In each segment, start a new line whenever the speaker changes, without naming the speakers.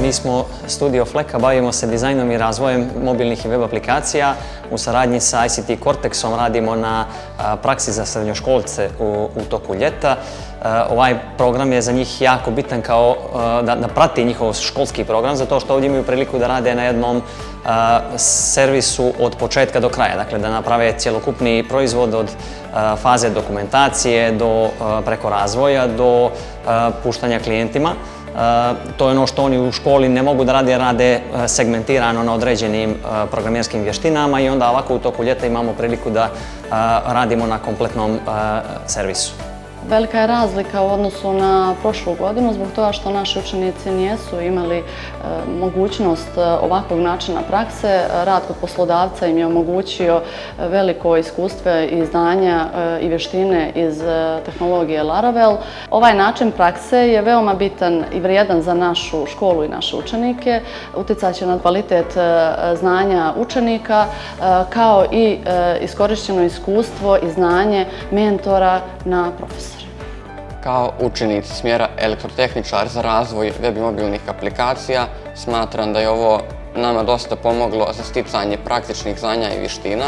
Mi smo Studio Fleka, bavimo se dizajnom i razvojem mobilnih i web aplikacija. U saradnji sa ICT Cortexom radimo na praksi za srednjoškolce u toku ljeta. Ovaj program je za njih jako bitan kao da prati njihov školski program, zato što ovdje imaju priliku da rade na jednom servisu od početka do kraja. Dakle, da naprave cjelokupni proizvod od faze dokumentacije preko razvoja do puštanja klijentima. To je ono što oni u školi ne mogu da rade, jer rade segmentirano na određenim programirskim vještinama i onda ovako u toku ljeta imamo priliku da radimo na kompletnom servisu.
Velika je razlika u odnosu na prošlu godinu zbog toga što naši učenici nisu imali mogućnost ovakvog načina prakse. Rad kod poslodavca im je omogućio veliko iskustvo i znanja i vještine iz tehnologije Laravel. Ovaj način prakse je veoma bitan i vrijedan za našu školu i naše učenike. Utjecat će na kvalitet znanja učenika kao i iskorišteno iskustvo i znanje mentora na profesora.
Kao učenici smjera elektrotehničar za razvoj web i mobilnih aplikacija, smatram da je ovo nama dosta pomoglo za sticanje praktičnih znanja i vještina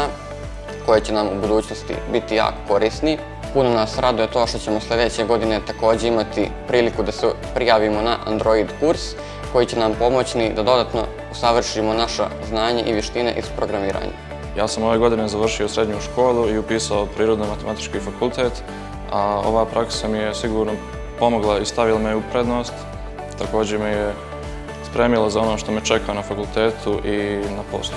koje će nam u budućnosti biti jako korisni. Puno nas raduje to što ćemo sljedeće godine također imati priliku da se prijavimo na Android kurs koji će nam pomoći da dodatno usavršimo naša znanje i vještine iz programiranja.
Ja sam ove godine završio srednju školu i upisao Prirodno-matematički fakultet, a ova praksa mi je sigurno pomogla i stavila me u prednost. Također me je spremila za ono što me čeka na fakultetu i na poslu.